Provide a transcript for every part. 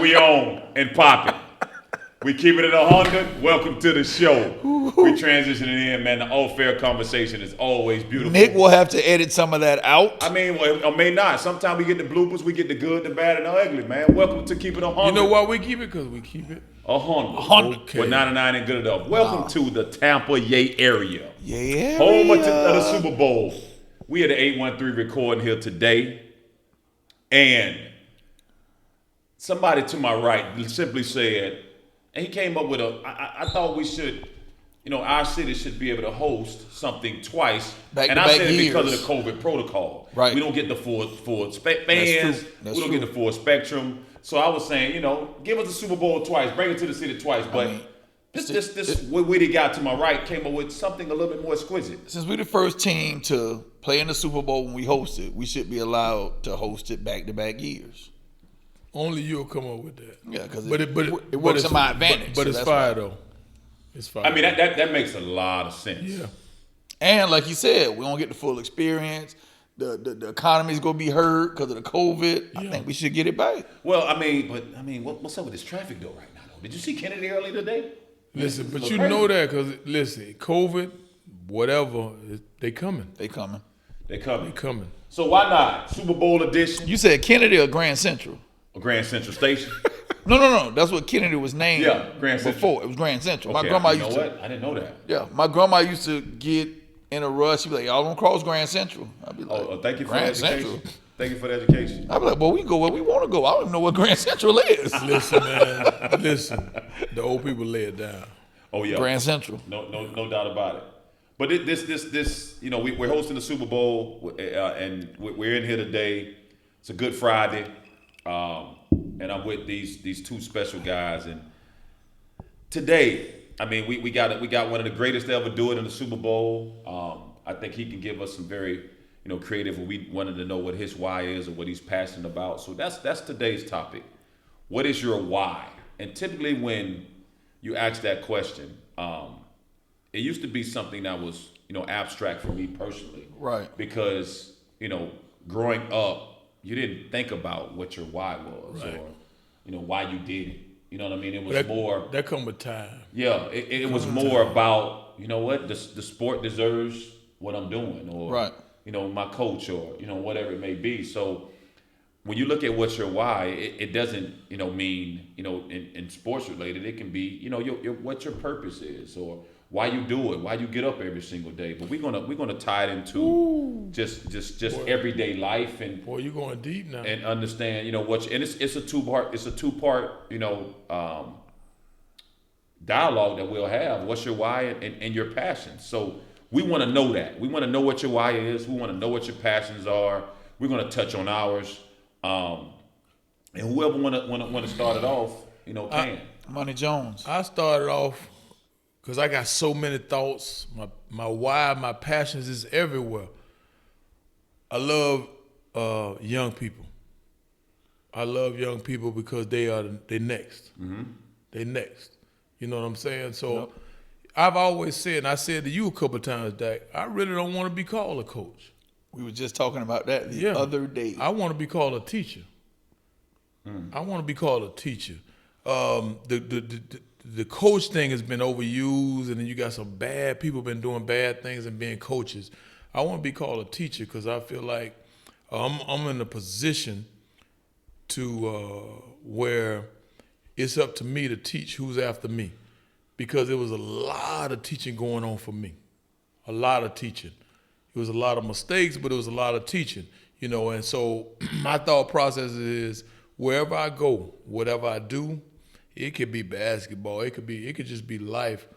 we on and popping. We keep it at 100. Welcome to the show. We transitioning in, man. The all-fair conversation is always beautiful. Nick will have to edit some of that out. I mean, or may not. Sometimes we get the bloopers, we get the good, the bad, and the ugly, man. Welcome to Keep It 100. You know why we keep it? Because we keep it 100. Okay. But 99 ain't good enough. Welcome to the Tampa Yay area. Yeah. Home of the Super Bowl. We at the 813 recording here today. And somebody to my right simply said, and he came up with I thought we should, our city should be able to host something twice. And I said it because of the COVID protocol. Right. We don't get the full fans. That's We don't get the full spectrum. So I was saying, give us the Super Bowl twice, bring it to the city twice. But this what he got to my right came up with something a little bit more exquisite. Since we're the first team to play in the Super Bowl when we host it, we should be allowed to host it back-to-back years. Only you'll come up with that. Yeah, because it works in my advantage. But it's fire though. It's fire. I mean that makes a lot of sense. Yeah. And like you said, we don't get the full experience. The economy's gonna be hurt because of the COVID. Yeah. I think we should get it back. Well, what's up with this traffic though right now? Though, did you see Kennedy earlier today? Listen, but you know that because COVID, whatever, they coming. They coming. They coming. They coming. So why not Super Bowl edition? You said Kennedy or Grand Central? Or Grand Central Station? No. That's what Kennedy was named. Yeah, Grand Central. Before it was Grand Central. Okay, My grandma you know used to. what? I didn't know that. Yeah, my grandma used to get in a rush. She'd be like, "Y'all don't cross Grand Central." I'd be like, Thank you for Grand the education. Central. Thank you for the education. I'd be like, "Well, we can go where we want to go. I don't even know what Grand Central is." Listen, man. Listen. The old people lay it down. Oh yeah, Grand Central. No doubt about it. But this, we're hosting the Super Bowl, and we're in here today. It's a Good Friday, and I'm with these two special guys. And today, I mean, we got one of the greatest to ever do it in the Super Bowl. I think he can give us some very, creative. We wanted to know what his why is or what he's passionate about. So that's today's topic. What is your why? And typically when you ask that question, it used to be something that was, abstract for me personally. Right. Because, growing up, you didn't think about what your why was Right. or, why you did it. You know what I mean? It was more. That come with time. Yeah, it was more about, the sport deserves what I'm doing or, Right. My coach or, whatever it may be. So when you look at what's your why, it doesn't, mean, in sports related, it can be, what your purpose is or why you do it, why you get up every single day. But we're gonna tie it into just boy, everyday life and boy, you going deep now. And understand, and it's a two-part, dialogue that we'll have. What's your why and your passions? So we want to know that. We want to know what your why is. We want to know what your passions are. We're gonna touch on ours. And whoever want to start it off, can. Money Jones. I started off because I got so many thoughts. My why, my passions is everywhere. I love young people. I love young people because they next. Mm-hmm. They next. You know what I'm saying? So I've always said, and I said to you a couple of times, Dak, I really don't want to be called a coach. We were just talking about that the other day. I want to be called a teacher. I want to be called a teacher. The coach thing has been overused, and then you got some bad people been doing bad things and being coaches. I want to be called a teacher because I feel like I'm in a position to where it's up to me to teach who's after me, because there was a lot of teaching going on for me, a lot of teaching. It was a lot of mistakes, but it was a lot of teaching, and so my thought process is wherever I go, whatever I do, it could be basketball, it could just be life.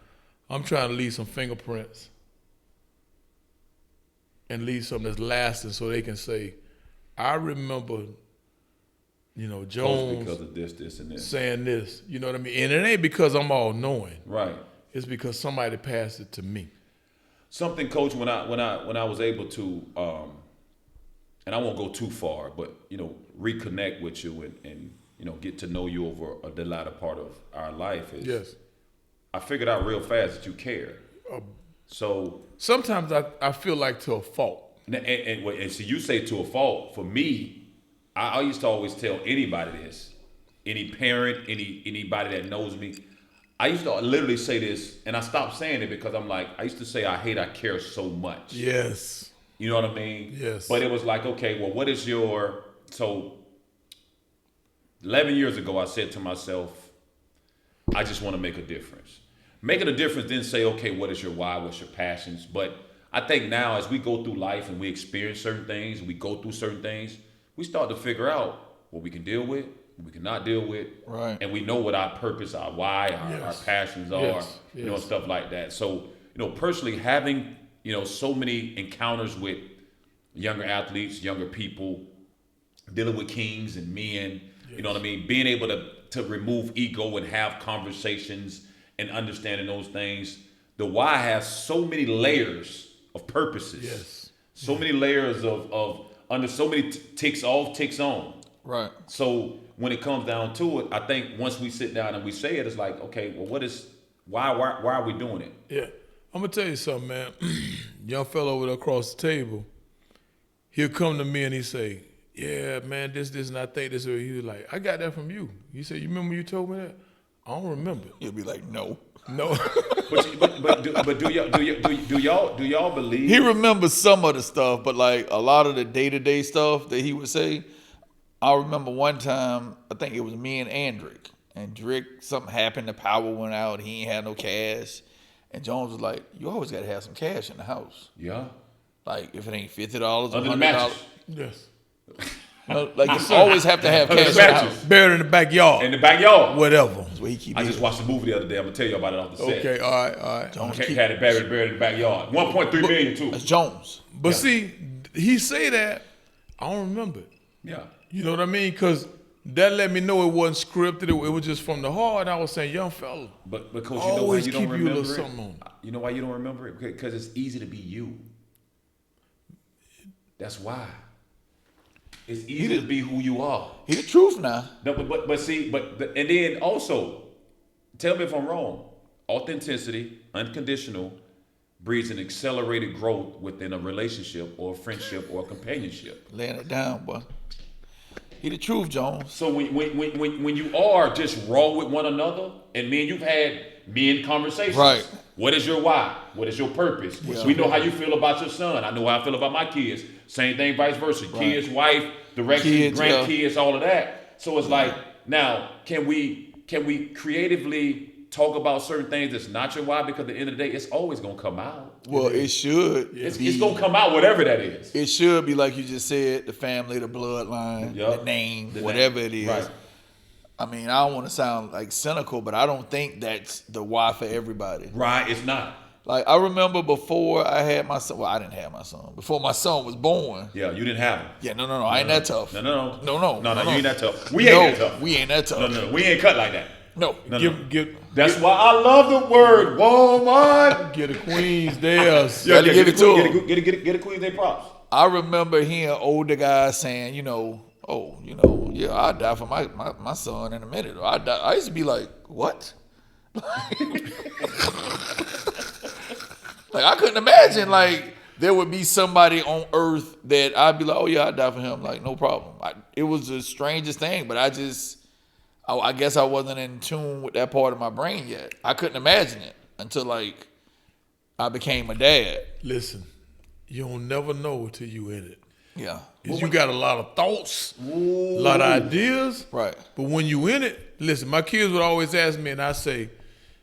I'm trying to leave some fingerprints and leave something that's lasting so they can say, I remember, Jones because of this, and this. Saying this, you know what I mean? And it ain't because I'm all knowing. Right. It's because somebody passed it to me. Something, Coach, when I was able to, and I won't go too far, but reconnect with you and get to know you over the latter part of our life is. Yes. I figured out real fast that you care. So sometimes I feel like to a fault. And so you say to a fault. For me, I used to always tell anybody this. any parent, anybody that knows me, I used to literally say this, and I stopped saying it because I'm like, I used to say I hate, I care so much. Yes. You know what I mean? Yes. But it was like, okay, well, what is your, so 11 years ago, I said to myself, I just want to make a difference. Making a difference, then say, okay, what is your why? What's your passions? But I think now as we go through life and we experience certain things, we go through certain things, we start to figure out what we can deal with, what we cannot deal with. Right. And we know what our purpose, our why, our passions are, Yes. you know, and stuff like that. So, personally having, so many encounters with younger athletes, younger people, dealing with kings and men, you know what I mean? Being able to remove ego and have conversations and understanding those things. The why has so many layers of purposes. Yes. So many layers of under so many ticks off, ticks on. Right. So when it comes down to it, I think once we sit down and we say it, it's like, okay, well, why are we doing it? Yeah. I'm going to tell you something, man. Young fellow over there across the table, he'll come to me and he say, yeah, man, this, and I think this. He was like, I got that from you. He said, you remember you told me that? I don't remember. You'll be like, no. No. But do y'all believe? He remembers some of the stuff, but like a lot of the day-to-day stuff that he would say, I remember one time, I think it was me and Andrick. And Drick, something happened, the power went out, he ain't had no cash. And Jones was like, you always got to have some cash in the house. Yeah. Like, if it ain't $50 or Under the $100. mattress. Yes. No, like, you always have to have cash in the mattress. house. Buried in the backyard. In the backyard. Whatever. That's what he keep I doing. just watched the movie the other day. I'm gonna tell you about it off the set. Okay, all right. Jones Okay, keep, had it buried in the backyard. 1.3 million too. that's Jones. But see, he say that, I don't remember it. Yeah. You know what I mean? Because that let me know it wasn't scripted. It was just from the heart. I was saying, young fella. But because you know why Always you don't keep you a remember little it? something on. You know why you don't remember it? Because it's easy to be you. That's why. It's easy to be who you are. He the truth now. No, and then also, tell me if I'm wrong. Authenticity, unconditional, breeds an accelerated growth within a relationship or a friendship or a companionship. Laying it down, boy. He the truth, Jones. So when you are just raw with one another, and me and you've had men conversations. Right. What is your why? What is your purpose? Yeah. We know how you feel about your son. I know how I feel about my kids. Same thing, vice versa. Kids, wife, direction, Kids, grandkids, all of that. So it's like, now, can we creatively talk about certain things that's not your why? Because at the end of the day, it's always gonna come out. Well, it should. It's be, gonna come out, whatever that is. It should be like you just said, the family, the bloodline, Yup. the name, The whatever name. it is. Right. I mean, I don't want to sound like cynical, but I don't think that's the why for everybody. Right, it's not. Like, I remember before I had my son, well, I didn't have my son. Before my son was born. Yeah, you didn't have it. Yeah, no, I ain't that tough. No, No, you ain't that tough. We No, ain't that tough. we ain't that tough. No, we ain't cut like that. No. That's why I love the word woman. Get a queen's theirs. Yeah. Gotta give it to 'em. Get a queen their props. I remember hearing older guys saying, yeah, I'd die for my son in a minute. Or I used to be like, what? Like, I couldn't imagine, like, there would be somebody on earth that I'd be like, oh, yeah, I'd die for him. Like, no problem. It was the strangest thing, but I guess I wasn't in tune with that part of my brain yet. I couldn't imagine it until, like, I became a dad. Listen, you don't never know until you in it. Yeah. 'Cause you got a lot of thoughts, a lot of ideas. Right. But when you in it, listen, my kids would always ask me, and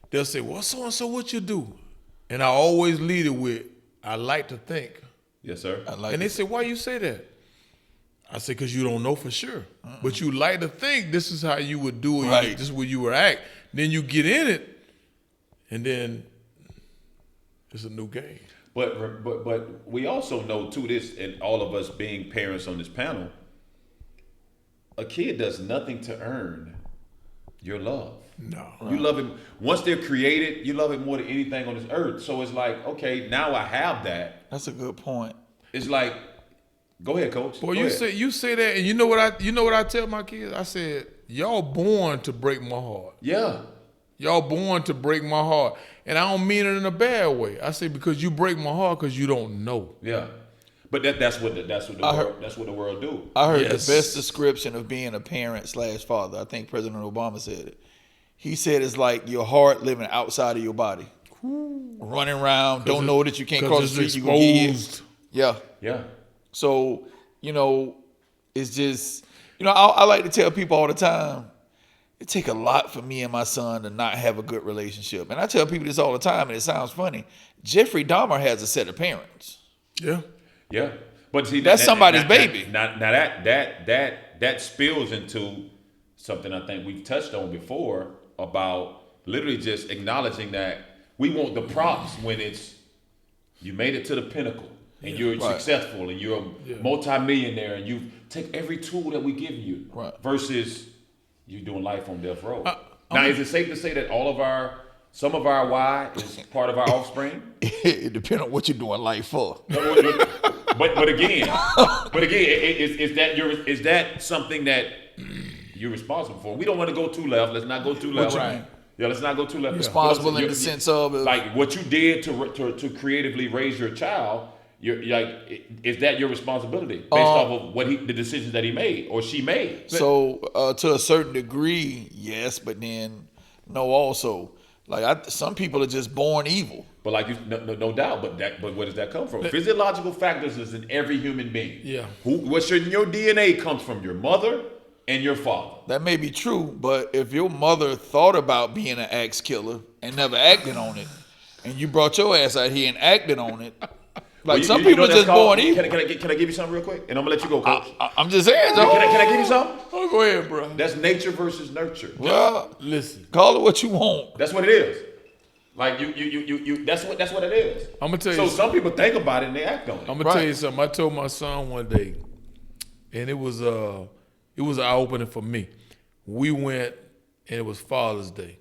they'll say, well, so-and-so, what you do? And I always lead it with, I like to think. Yes, sir. And they say, why you say that? I say, because you don't know for sure. But you like to think this is how you would do it. Right. This is where you would act. Then you get in it, and then it's a new game. But we also know too, this, and all of us being parents on this panel, a kid does nothing to earn your love. No. You love it once they're created. You love it more than anything on this earth. So it's like, okay, now I have that. That's a good point. It's like, go ahead, coach. Boy, Go ahead. you say that, and you know what I tell my kids? I said, y'all born to break my heart. Yeah. Y'all born to break my heart. And I don't mean it in a bad way. I say because you break my heart because you don't know. Yeah. But that's what the heard- that's what the world do. I heard Yes. the best description of being a parent / father. I think President Obama said it. He said it's like your heart living outside of your body, running around, don't know that you can't cross the street. You gonna get hit. exposed. Yeah. Yeah. So it's just I like to tell people all the time. It take a lot for me and my son to not have a good relationship, and I tell people this all the time, and it sounds funny. Jeffrey Dahmer has a set of parents. Yeah. Yeah, but see, That's somebody's baby. Now that spills into something I think we've touched on before about literally just acknowledging that we want the props when it's you made it to the pinnacle and you're Right. successful and you're a multimillionaire and you take every tool that we give you Right. versus you doing life on death row. Now, is it safe to say that some of our why is part of our offspring? It depends on what you're doing life for. But again, is that something that you're responsible for? We don't want to go too left. Let's not go too left. Right. Yeah, let's not go too left. Responsible in You're- the sense of like what you did to creatively raise your child. You're like, is that your responsibility based off of the decisions that he made or she made? So to a certain degree, yes, but then no. Also, some people are just born evil. But like no doubt. But where does that come from? Physiological factors is in every human being. Yeah. What's in your DNA comes from your mother and your father. That may be true, but if your mother thought about being an axe killer and never acted on it, and you brought your ass out here and acted on it, like some people what are that's just born called? evil. Can I give you something real quick? And I'm gonna let you go, coach. I'm just saying, Can Joe. I give you something? Oh, go ahead, bro. That's nature versus nurture. Well, Listen, call it what you want. That's what it is. Like you that's what it is. I'm gonna tell you. So some people think about it and they act on it. I'm gonna tell you something. I told my son one day, and it was an eye opening for me. We went, and it was Father's Day,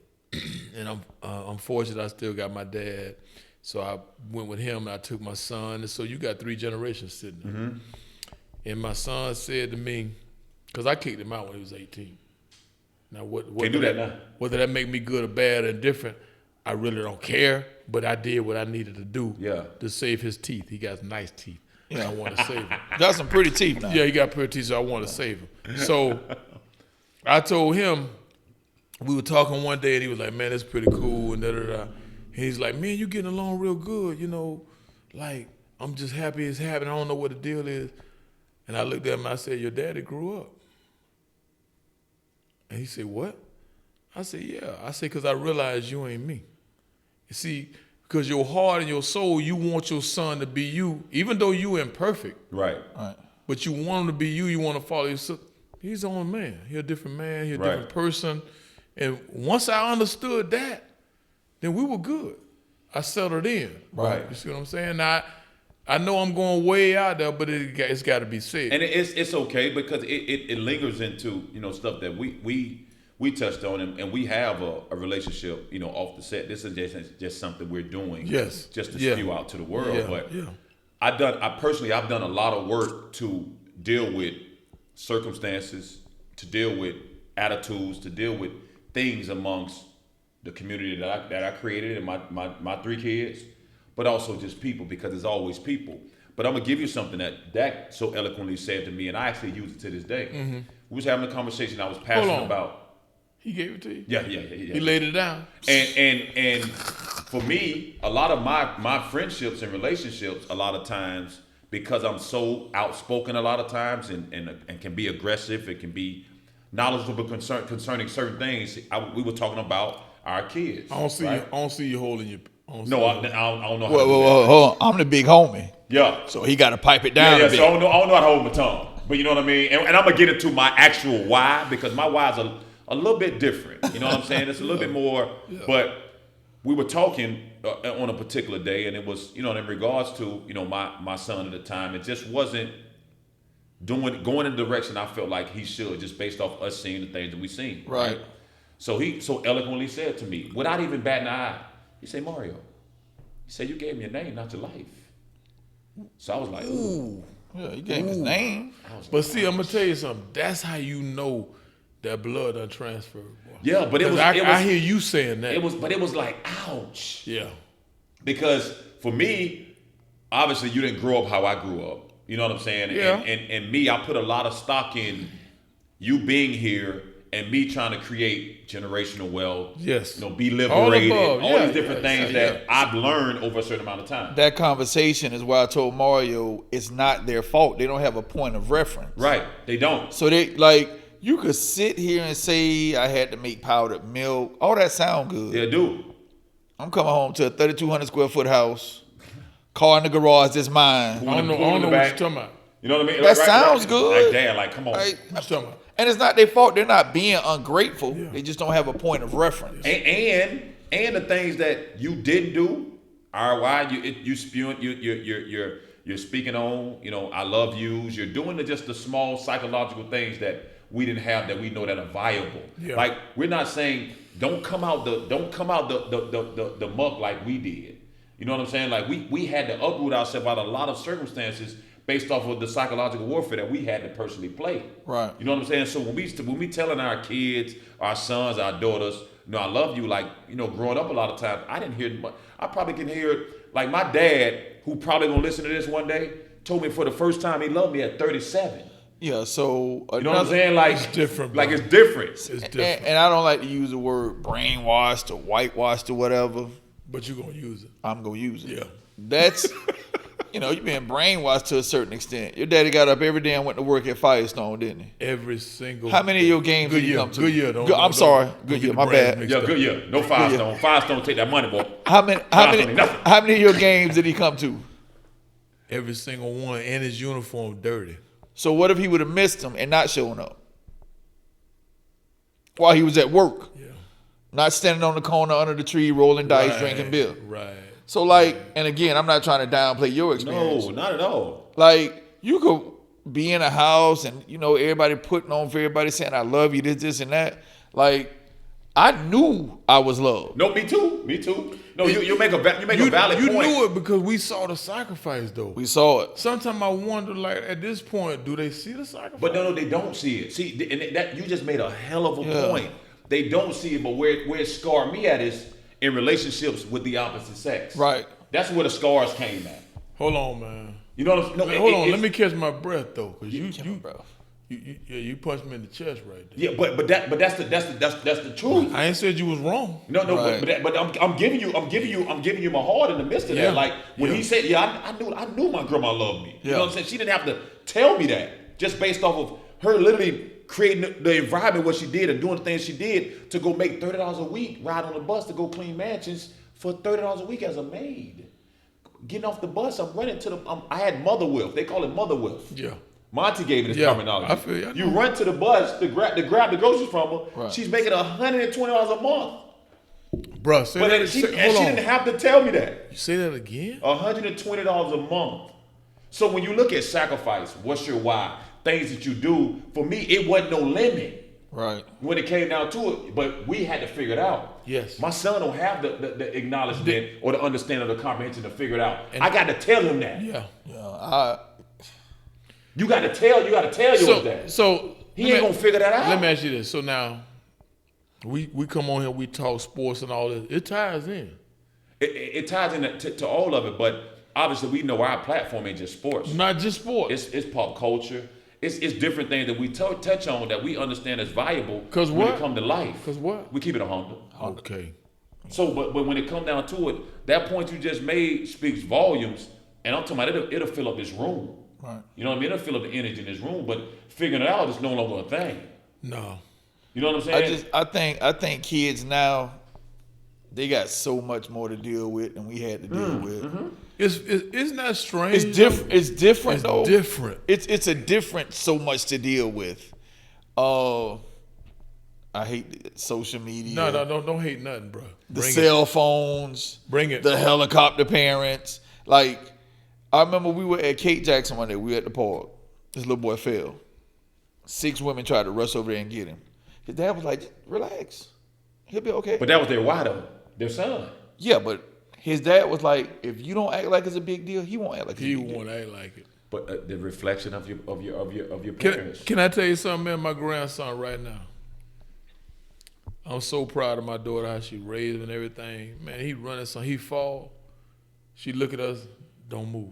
and I'm fortunate I still got my dad, so I went with him and I took my son, and so you got 3 generations sitting there. And my son said to me, because I kicked him out when he was 18. Now what Can't do that now. Whether that make me good or bad or indifferent, I really don't care. But I did what I needed to do to save his teeth. He got nice teeth. And I want to save him. Got some pretty teeth now. Yeah, he got pretty teeth, so I want to save him. So I told him, we were talking one day, and he was like, man, that's pretty cool, and da-da-da. And he's like, man, you getting along real good, like, I'm just happy it's happening. I don't know what the deal is. And I looked at him and I said, your daddy grew up. And he said, what? I said, yeah. I said, because I realized you ain't me. You see, because your heart and your soul, you want your son to be you, even though you imperfect. Right. But you want him to be you. You want to follow your son. He's his own man. He's a different man. He's a different person. And once I understood that, then we were good. I settled in. Right. You see what I'm saying? Now, I know I'm going way out there, but it's got to be said. And it's okay because it lingers into stuff that we touched on and we have a relationship off the set. This is just something we're doing just to spew out to the world. But I've done a lot of work to deal with circumstances, to deal with attitudes, to deal with things amongst the community that I created and my 3 kids. But also just people, because it's always people. But I'm gonna give you something that so eloquently said to me, and I actually use it to this day. Mm-hmm. We was having a conversation I was passionate about. He gave it to you? Yeah. He laid it down. And for me, a lot of my friendships and relationships, a lot of times, because I'm so outspoken a lot of times and can be aggressive, it can be knowledgeable concerning certain things. We were talking about our kids. I don't see you holding your. I don't know how to do that. Hold on. I'm the big homie. Yeah. So he got to pipe it down a bit. So I don't know how to hold my tongue. But you know what I mean? And I'm going to get into my actual why, because my why is a little bit different. You know what I'm saying? It's a little bit more. Yeah. But we were talking on a particular day, and it was, in regards to, my son at the time, it just wasn't going in the direction I felt like he should, just based off us seeing the things that we seen. Right. So he so eloquently said to me, without even batting an eye, he said, Mario, he said, you gave me a name, not your life. So I was like, ooh. Yeah, he gave his name. But see, I'm going to tell you something. That's how you know that blood done transferred. Boy. Yeah, but I hear you saying that. It was like, ouch. Yeah. Because for me, obviously you didn't grow up how I grew up. You know what I'm saying? Yeah. And me, I put a lot of stock in you being here and me trying to create generational wealth. Yes. Be All liberated. above. All Yeah, these different yeah, things yeah, that I've learned over a certain amount of time. That conversation is why I told Mario it's not their fault. They don't have a point of reference. Right. They don't. So they like you could sit here and say I had to make powdered milk. All that sound good. They do. I'm coming home to a 3,200 square foot house. Car in the garage that's mine. I don't know Pool in the what you're back. talking about. You know what I mean? That sounds good. Like, Dad, like, come on. Like, What you talking about? and it's not their fault. They're not being ungrateful. They just don't have a point of reference. And the things that you didn't do are why you spewing you're speaking on. I love yous. You're doing just the small psychological things that we didn't have that we know that are viable. Yeah. Like we're not saying don't come out the muck like we did. You know what I'm saying? Like we had to uproot ourselves out of a lot of circumstances based off of the psychological warfare that we had to personally play. Right. You know what I'm saying? So when we telling our kids, our sons, our daughters, I love you. Like growing up a lot of times, I didn't hear much. I probably can hear it. Like my dad, who probably gonna listen to this one day, told me for the first time he loved me at 37. Yeah, so You know what I'm saying? Like It's different, Like bro. it's different. It's And, different. and I don't like to use the word brainwashed or whitewashed or whatever. But you're going to use it. I'm gonna use it. Yeah. That's you've been brainwashed to a certain extent. Your daddy got up every day and went to work at Firestone, didn't he? Every single. How many of your games did he Goodyear. come to? Goodyear. I'm sorry. Don't Goodyear, get the my brands bad. mixed Yeah, up. good. Yeah, no Firestone. Firestone take that money, boy. How many Nothing. how many of your games did he come to? Every single one, and his uniform dirty. So what if he would have missed them and not shown up? While he was at work. Yeah. Not standing on the corner under the tree rolling dice, Right, drinking beer. Right. So and again, I'm not trying to downplay your experience. No, not at all. Like you could be in a house and everybody putting on for everybody saying I love you, this and that. Like I knew I was loved. No, me too. Me too. No, you make a valid point. You knew it because we saw the sacrifice, though. We saw it. Sometimes I wonder, like, at this point, do they see the sacrifice? But no, they don't see it. See, and that you just made a hell of a Yeah. point. They don't see it, but where it scarred me at is in relationships with the opposite sex. Right. That's where the scars came at. Hold on, man. You know what I'm saying? No, Hold on, let me catch my breath though, because bro. you punched me in the chest right there. Yeah, but that's the truth. I ain't said you was wrong. No, Right. but I'm giving you my heart in the midst of Yeah. that. Like when Yeah. he said, I knew my grandma loved me. You Yeah. know what I'm saying? She didn't have to tell me that just based off of her literally creating the environment what she did and doing the things she did to go make $30 a week, ride on the bus to go clean mansions for $30 a week as a maid. Getting off the bus, I'm running to I had mother wilf. They call it mother wilf. Yeah. Monty gave me this Yeah, terminology. I feel you. I You know. run to the bus to grab the groceries from her. Right. She's making $120 a month. Bruh, say But that. she hold didn't on. have to tell me that. You say that again? $120 a month. So when you look at sacrifice, what's your why? Things that you do, for me, it wasn't no limit Right. when it came down to it, but we had to figure it out. Yes. My son don't have the acknowledgement or the understanding or the comprehension to figure it out. I got to tell him that. Yeah. You got to tell yours that. So He ain't gonna figure that out. Let me ask you this. So now, we come on here, we talk sports and all this. It ties in. It ties into to all of it, but obviously we know our platform ain't just sports. Not just sports. It's pop culture. It's different things that we touch on that we understand as valuable 'Cause when what? it come to life. 'Cause what? We keep it 100. Okay. So, but when it come down to it, that point you just made speaks volumes, and I'm talking about it'll fill up this room. Right. You know what I mean? It'll fill up the energy in this room, but figuring it out is no longer a thing. No. You know what I'm saying? I think kids now they got so much more to deal with than we had to deal with. Isn't that strange? It's different. It's different It's though. different. It's a different so much to deal with. I hate social media. No, don't hate nothing, bro. The Bring cell phones. Bring it. The helicopter parents. Like I remember we were at Kate Jackson one day. We were at the park. This little boy fell. 6 women tried to rush over there and get him. His dad was like, relax. He'll be okay. but that was their why though, their son. Yeah, but his dad was like, if you don't act like it's a big deal, he won't act like it's He a big deal. won't act like it. But the reflection of your parents. Can I tell you something, man? My grandson right now. I'm so proud of my daughter, how she raised him and everything. Man, he running, so he fall. She look at us, don't move.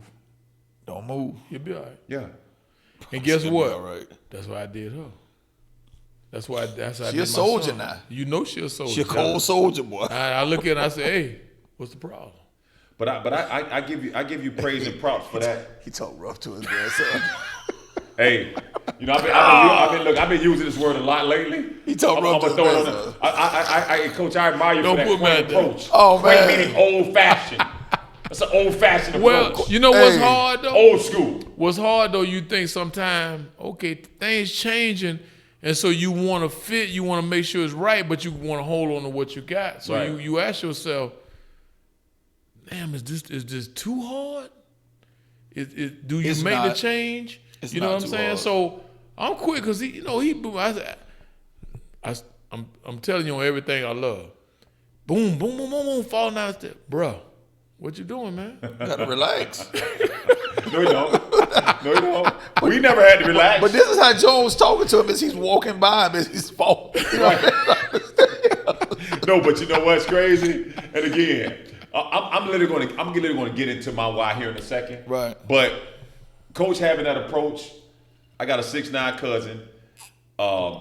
Don't move. You'll be all right. Yeah. And guess She'll be what? all right. That's why I did her. That's why I She did a my soldier son. now. You know she a soldier. She a cold soldier, boy. I look at her and I say, hey, what's the problem? But I give you praise and props for that. He talk rough to his grandson. Hey, you know I've been using this word a lot lately. He talk rough to his throw it on grandson. Coach, I admire you Don't for that put me quaint out there. approach. Oh, Quaint man. meaning old fashioned. That's an old fashioned Well, approach. you know what's Hey. hard though? Old school. What's hard though, you think sometimes, okay, things changing, and so you want to fit, you want to make sure it's right, but you want to hold on to what you got. So Right. you ask yourself, damn, is this too hard? Do you It's make the not. change? It's You know not what I'm too saying? hard. So I'm quick because I'm telling you on everything I love. Boom, boom, boom, boom, boom, falling down the step. Bruh, what you doing, man? You gotta relax. No, you don't. No, you don't. We never had to relax. But this is how Jones talking to him as he's walking by him as he's falling. You know what No, but you know what's crazy? And again, I'm literally going to get into my why here in a second. Right. But Coach having that approach, I got a 6'9" cousin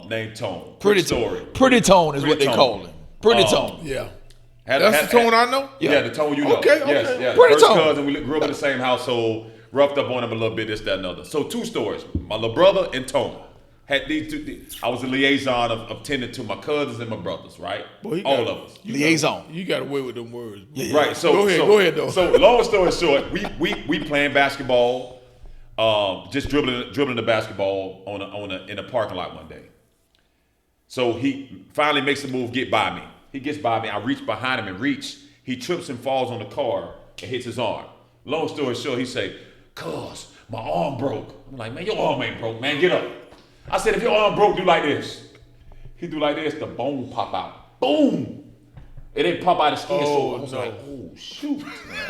named Tone. Pretty Quick story. Pretty tone is what Pretty they Tone. call him. Pretty tone. Yeah. Had- That's had- the tone I know? Yeah, the tone you know. Okay, Yes, okay. yeah. Pretty First Tone. cousin, we grew up in the same household, roughed up on him a little bit, this, that, and other. So 2 stories. My little brother and Tone. Had these two. I was a liaison of tending to my cousins and my brothers, right? Boy, he All got- of us. Liaison. You got away with them words. Right. So Go ahead, though. So long story short, we playing basketball, just dribbling the basketball in a parking lot one day. So he finally makes a move, get by me. He gets by me. I reach behind him and reach. He trips and falls on the car and hits his arm. Long story short, he say, "Cuz my arm broke." I'm like, "Man, your arm ain't broke, man. Get up." I said, "If your arm broke, do like this." He do like this, the bone pop out. Boom. It didn't pop out the skin. So I was no. like, "Oh shoot."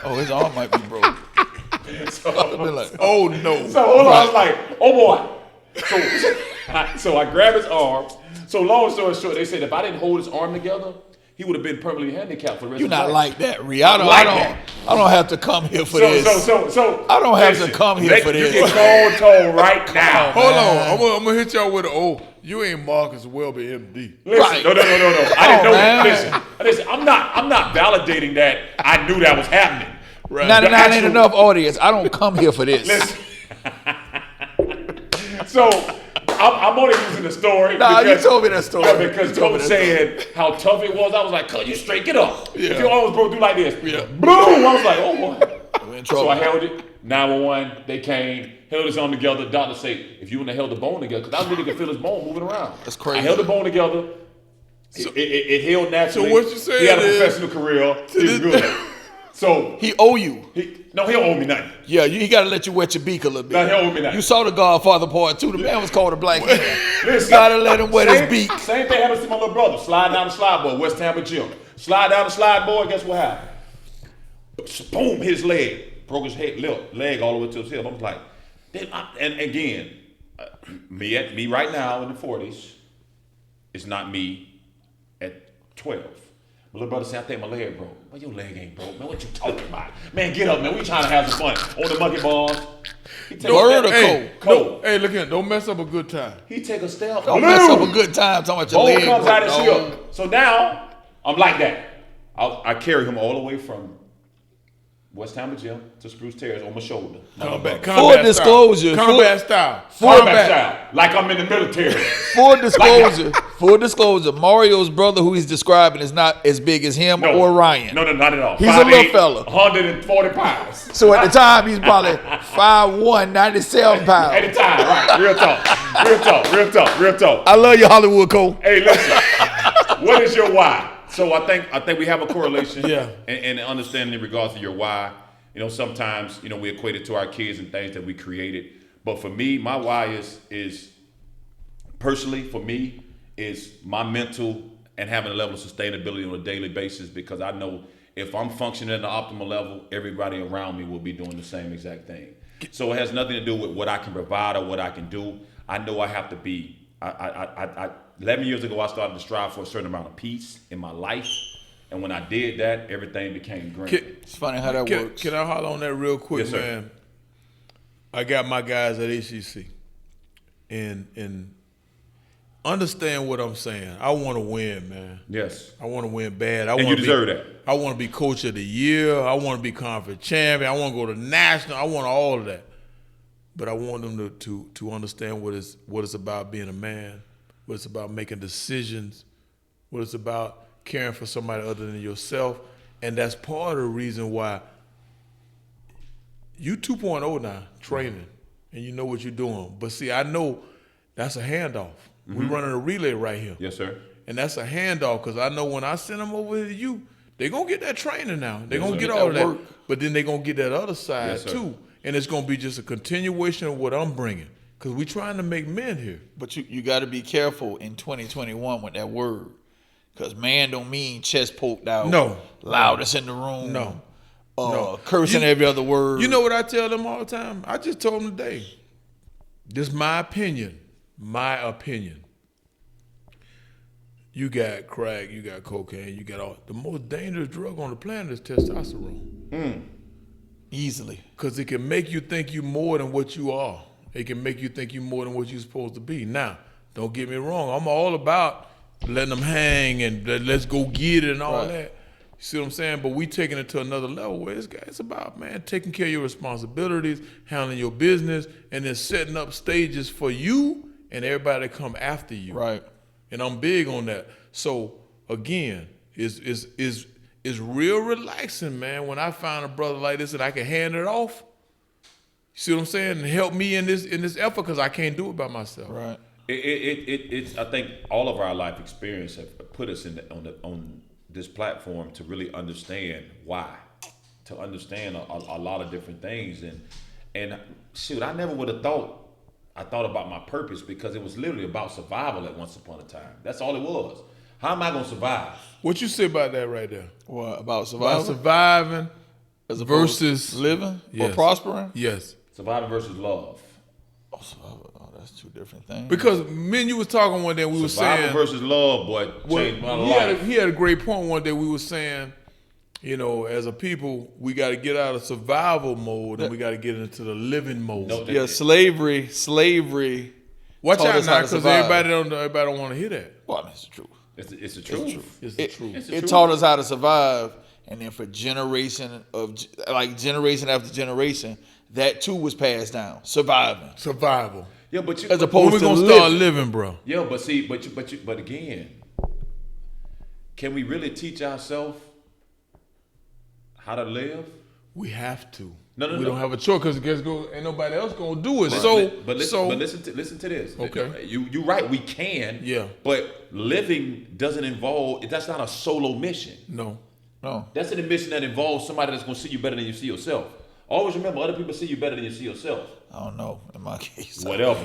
Oh, his arm might be broke. So, Been like, Oh, no. so hold on, I was like, "Oh boy." So I grab his arm. So long story short, they said if I didn't hold his arm together, he would have been permanently handicapped for the rest you're of his not life. like that, Ree. I Like don't have to come here for this. So I don't have to come here for this. You get cold right now. Hold on. I'm going to hit y'all with you ain't Marcus Welby, MD. Listen, Right. no. I didn't Come on, know man. that. Listen, I'm not validating that I knew that was happening. Right. 99 ain't actual- enough audience. I don't come here for this. Listen. So I'm only using the story. Nah, you because- told me that story. Yeah, because You told me Coach that said how tough it was. I was like, "Cuz, you straight, get up. Yeah. If your arm was broke, do like this." Yeah. Boom! I was like, "Oh boy." I'm in So trouble. I held it. 911. They came, held his arm together. Doctor said, "If you wouldn't have held the bone together, because I really could feel his bone moving around." That's crazy. I held the bone together. It healed naturally. So what you saying He had a is- professional career. He was good. So He owe you. he don't owe me nothing. Yeah, he got to let you wet your beak a little bit. No, he owe me nothing. You saw the Godfather part 2. The man was called a black man. Listen, Gotta let him wet his same- beak. Same thing happens to my little brother. Slide down the slide board, West Tampa Gym. Slide down the slide board, guess what happened? Boom, hit his leg. Broke his leg all the way to his hip. I was like, and again, me right now in the 40s, it's not me at 12. My little brother said, "I think my leg broke." "Well, your leg ain't broke, man. What you talking about? Man, get up, man. We trying to have some fun on the monkey balls." He take Word a or step- cold? Cold. Hey, look here. Don't mess up a good time. He take a step. Don't mess up a good time talking about your Bone leg. comes broke, out his dog. hip. So now I'm like that. I carry him all the way from West Hammer Gym to Spruce Terrace on my shoulder. Full disclosure, Combat style. Combat style, like I'm in the military. Full disclosure. Full disclosure. Mario's brother, who he's describing, is not as big as him or Ryan. No, not at all. He's a little 5'8", fella. 140 pounds. So at the time, he's probably 5'1", 97 At pounds. the time, right? Real talk. I love you, Hollywood Cole. Hey, listen. What is your why? So I think we have a correlation Yeah. and understanding in regards to your why. You know, sometimes, you know, we equate it to our kids and things that we created. But for me, my why is personally, for me, is my mental and having a level of sustainability on a daily basis, because I know if I'm functioning at an optimal level, everybody around me will be doing the same exact thing. So it has nothing to do with what I can provide or what I can do. I know I have to be. 11 years ago, I started to strive for a certain amount of peace in my life. And when I did that, everything became green. It's funny how that works. Can I holler on that real quick, Yes, sir. man? I got my guys at HCC, and understand what I'm saying. I want to win, man. Yes. I want to win bad. And you deserve that. I want to be coach of the year. I want to be conference champion. I want to go to national. I want all of that. But I want them to understand what it's about being a man, what it's about making decisions, what it's about caring for somebody other than yourself. And that's part of the reason why you 2.0 now, training, and you know what you're doing. But see, I know that's a handoff. We're running a relay right here. Yes, sir. And that's a handoff because I know when I send them over to you, they're going to get that training now. They're Yes, going to sir. get all of That that. work. But then they're going to get that other side Yes, sir. too. And it's going to be just a continuation of what I'm bringing because we're trying to make men here. But you got to be careful in 2021 with that word, because man don't mean chest poked out. No. Loudest in the room. No. Cursing You- every other word. You know what I tell them all the time? I just told them today. This is my opinion. My opinion. You got crack, you got cocaine, you got all. The most dangerous drug on the planet is testosterone. Easily. Because it can make you think you more than what you are. It can make you think you more than what you're supposed to be. Now, don't get me wrong. I'm all about letting them hang and let's go get it and all Right. that. You see what I'm saying? But we taking it to another level where it's about, man, taking care of your responsibilities, handling your business, and then setting up stages for you and everybody to come after you. Right. And I'm big on that. So again, is real relaxing, man, when I find a brother like this and I can hand it off. You see what I'm saying? And help me in this effort because I can't do it by myself. Right. It's. I think all of our life experience have put us on this platform to really understand why, to understand a lot of different things, and shoot, I never would have thought. I thought about my purpose because it was literally about survival at once upon a time. That's all it was. How am I gonna survive? What you say about that right there? What about About survival? surviving As opposed to versus living Yes. or prospering? yes. Surviving versus love. Oh, survival. Oh, that's two different things. Because me and you was talking one day, we were Survival saying versus love, boy, well, changed my he had life. he had a great point one day. We were saying, you know, as a people, we got to get out of survival mode and we got to get into the living mode. No, yeah, slavery. Watch taught out us how now, to because survive. everybody don't want to hear that. Well, I mean, it's the truth. It's the truth. It's the It, truth. It's the it truth. taught us how to survive, and then for generation after generation, that too was passed down. Surviving. Survival. Yeah, but you, As When opposed we to gonna start living. living, bro? yeah, but see, but again, can we really teach ourselves how to live? We have to. No, we no. don't have a choice because ain't nobody else gonna do it. But listen to this. Okay. You're right. We can. Yeah. But living doesn't involve. That's not a solo mission. no. No. That's a mission that involves somebody that's going to see you better than you see yourself. Always remember, other people see you better than you see yourself. I don't know. In my case. Whatever.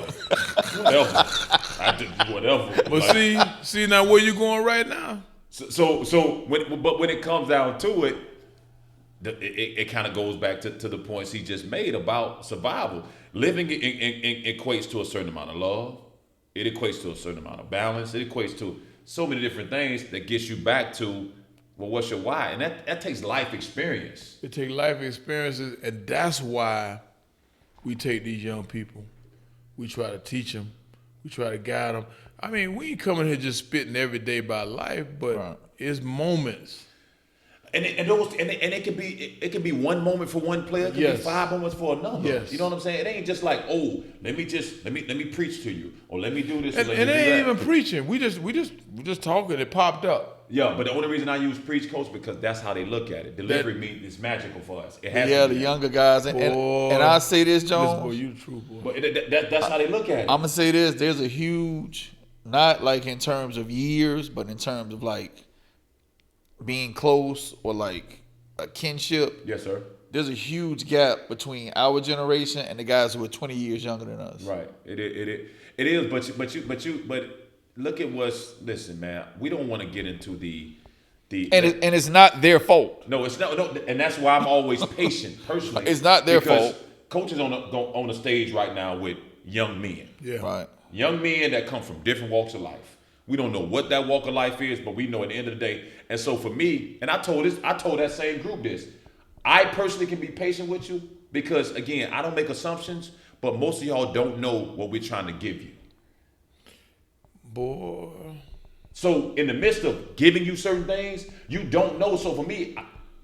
I did whatever. But Like, see now where you going right now? but when it comes down to it, it kind of goes back to the points he just made about survival. Living equates to a certain amount of love. It equates to a certain amount of balance. It equates to so many different things that gets you back to, well, what's your why? And that takes life experience. It take life experiences, and that's why we take these young people. We try to teach them. We try to guide them. I mean, we ain't coming here just spitting every day about life, but Right. it's moments. And it can be one moment for one player, it can Yes. be 5 moments for another. Yes. You know what I'm saying? It ain't just like, oh, let me preach to you, or let me do this, or And let it me do ain't that. even preaching. We just talking. It popped up. Yeah, but the only reason I use preach, coach, because that's how they look at it. Delivery is magical for us. It has Yeah, to the be that. younger guys, and I say this, Listen, boy, Jones. you the true boy. But that's how they look at it. I'm gonna say this. There's a huge, not like in terms of years, but in terms of like being close or like a kinship. Yes, sir. There's a huge gap between our generation and the guys who are 20 years younger than us. Right. It is. But look at listen, man. We don't want to get into the. And it's not their fault. No, it's not. No, and that's why I'm always patient, personally. It's not their because fault. Coaches on the stage right now with young men. Yeah. Right. Young men that come from different walks of life. We don't know what that walk of life is, but we know at the end of the day. And so for me, and I told that same group this. I personally can be patient with you, because again, I don't make assumptions, but most of y'all don't know what we're trying to give you. Boy. So in the midst of giving you certain things, you don't know. So for me,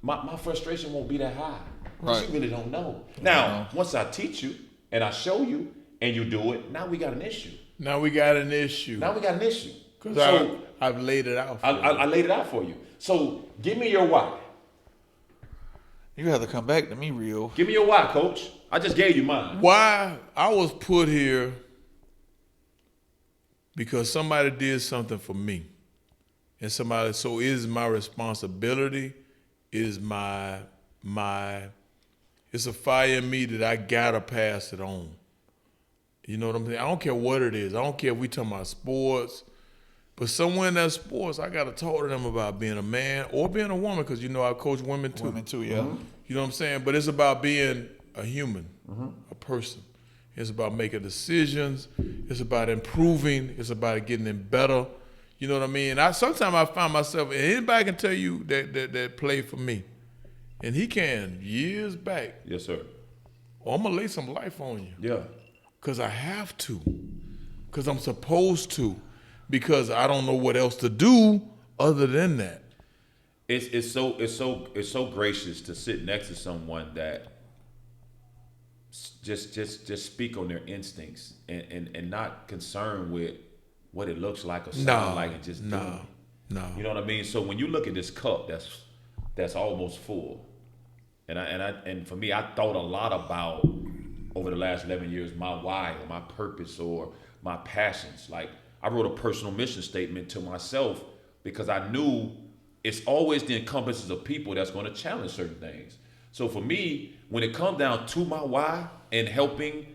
my frustration won't be that high. Because Right. you really don't know. Now, once I teach you and I show you and you do it, now we got an issue. Now we got an issue. Now we got an issue. Because So I've laid it out for I laid it out for you. So give me your why. You have to come back to me real. Give me your why, coach. I just gave you mine. Why I was put here because somebody did something for me. And so it is my responsibility. It is it's a fire in me that I gotta pass it on. You know what I'm saying? I don't care what it is. I don't care if we talking about sports, but somewhere in that sports, I gotta talk to them about being a man or being a woman, because you know I coach women too. Women too, yeah. You know what I'm saying? But it's about being a human, a person. It's about making decisions. It's about improving. It's about getting them better. You know what I mean? Sometimes I find myself, and anybody can tell you that played for me, and he can years back. Yes, sir. Oh, I'm gonna lay some life on you, Yeah. cause I have to, cause I'm supposed to, because I don't know what else to do other than that. It's so gracious to sit next to someone that just speak on their instincts and not concerned with what it looks like or sound like, and just do it. No. You know what I mean? So when you look at this cup that's almost full, and for me, I thought a lot about over the last 11 years my why or my purpose or my passions. Like I wrote a personal mission statement to myself because I knew it's always the encompasses of people that's going to challenge certain things. So for me, when it comes down to my why and helping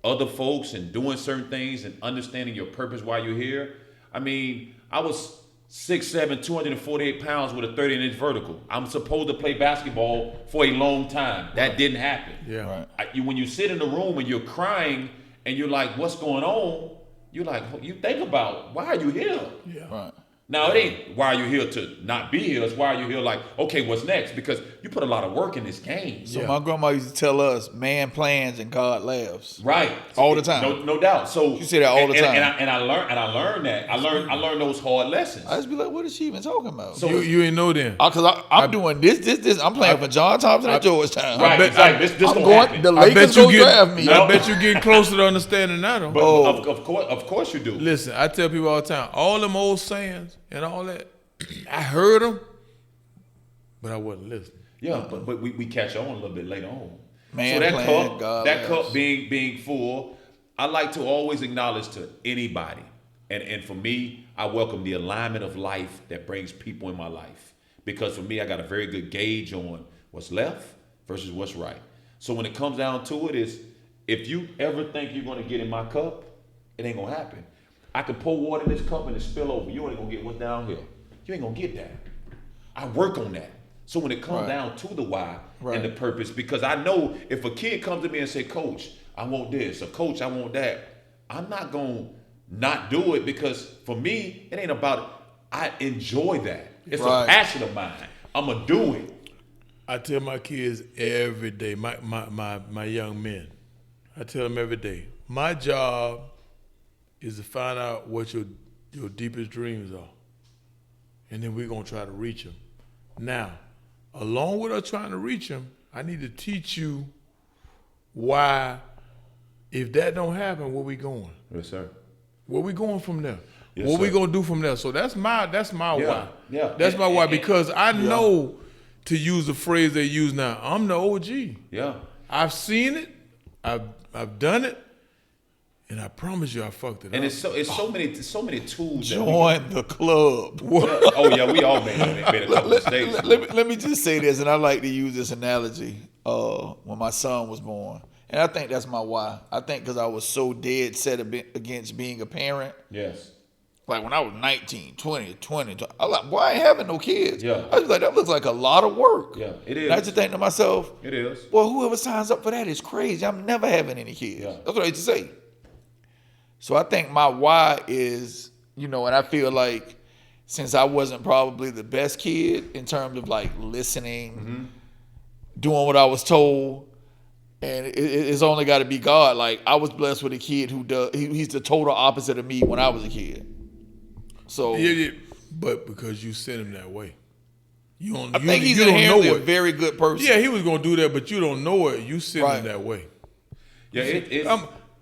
other folks and doing certain things and understanding your purpose while you're here, I mean, I was 6'7", 248 pounds with a 30-inch vertical. I'm supposed to play basketball for a long time. That didn't happen. Yeah. Right. When you sit in the room and you're crying and you're like, what's going on? You're like, you think about, why are you here? Yeah. Right. Now, it ain't why are you here to not be here. It's why are you here like, okay, what's next? Because you put a lot of work in this game. So Yeah. my grandma used to tell us, man plans and God laughs. Right. All the time. No doubt. So You say that all the time. And I learned that. I learned those hard lessons. I just be like, what is she even talking about? So- You ain't know then. Because I'm doing this. I'm playing for John Thompson at Georgetown. Right, exactly. This I'm gonna going. happen. The I bet Lakers you gonna draft me. I bet you getting closer to understanding that. Though. But of course you do. Listen, I tell people all the time, all them old sayings and all that, I heard them, but I wasn't listening. Yeah, but we catch on a little bit later on. Man so that plan, cup, God that laughs. cup being full, I like to always acknowledge to anybody, and for me, I welcome the alignment of life that brings people in my life, because for me, I got a very good gauge on what's left versus what's right. So when it comes down to it, is if you ever think you're going to get in my cup, it ain't gonna happen. I can pour water in this cup and it spill over. You ain't gonna get what's down here. You ain't gonna get that. I work on that. So when it comes Right. down to the why Right. and the purpose, because I know if a kid comes to me and say, Coach, I want this, or Coach, I want that, I'm not gonna not do it, because for me, it ain't about, I enjoy that. It's Right. a passion of mine. I'm gonna do it. I tell my kids every day, my young men, I tell them every day, my job is to find out what your deepest dreams are. And then we're going to try to reach them. Now, along with us trying to reach them, I need to teach you why, if that don't happen, where we going? Yes, sir. Where we going from there? Yes, what we sir. gonna do from there? So that's my why. yeah. That's my why, And- because I know, to use the phrase they use now, I'm the OG. Yeah. I've seen it, I've done it, and I promise you I fucked it And up. it's so many tools that we Join the club. oh yeah, we all made a couple mistakes. Let me just say this, and I like to use this analogy when my son was born. And I think that's my why. I think because I was so dead set against being a parent. Yes. Like when I was 19, 20, I was like, boy, I ain't having no kids. Yeah. I was like, that looks like a lot of work. Yeah, it And I is. just think to myself, It is. boy, whoever signs up for that is crazy. I'm never having any kids. Yeah. That's what I used to say. So I think my why is, and I feel like since I wasn't probably the best kid in terms of like listening, doing what I was told, And it's only got to be God. Like, I was blessed with a kid who does. He's the total opposite of me when I was a kid. So Yeah, but because you sent him that way, you don't. I think he's inherently a very good person. Yeah, he was gonna do that, but you don't know it. You sent him that way. Yeah,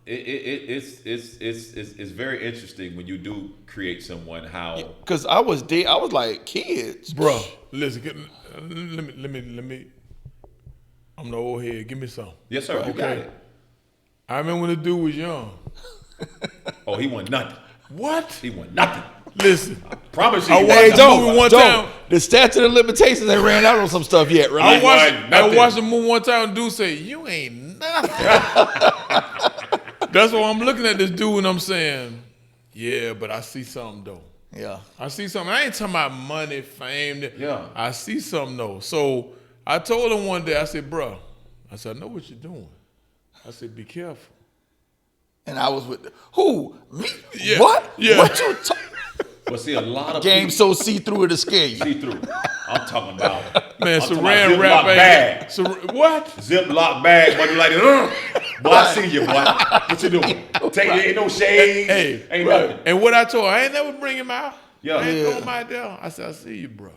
it's very interesting when you do create someone how. Because I was like, kids, bro. Listen, let me. I'm the old head. Give me some. Yes, sir. You got it. I remember when the dude was young. Oh, he won nothing. What? He won nothing. Listen, promise you. I watched the movie one time. The statute of limitations ain't ran out on some stuff yet, right? I watched the movie one time and dude say, "You ain't nothing." That's why I'm looking at this dude and I'm saying, "Yeah, but I see something though." Yeah, I see something. I ain't talking about money, fame. Yeah, I see something though. So I told him one day, I said, "Bro," I said, "I know what you're doing." I said, "Be careful." And I was with who? Me? Yeah. What? Yeah. What you talking? But see, a lot of game so see through it'll scare you. see through. I'm talking about Man, I'm talking Saran about wrap Ziploc bag. What? Ziploc bag, but you like, boy, I see you, boy. What you doing? Take ain't no shades, ain't nothing. And what I told her, I ain't never bring him out. Yeah. I ain't throw him out there. I said, I see you, bro.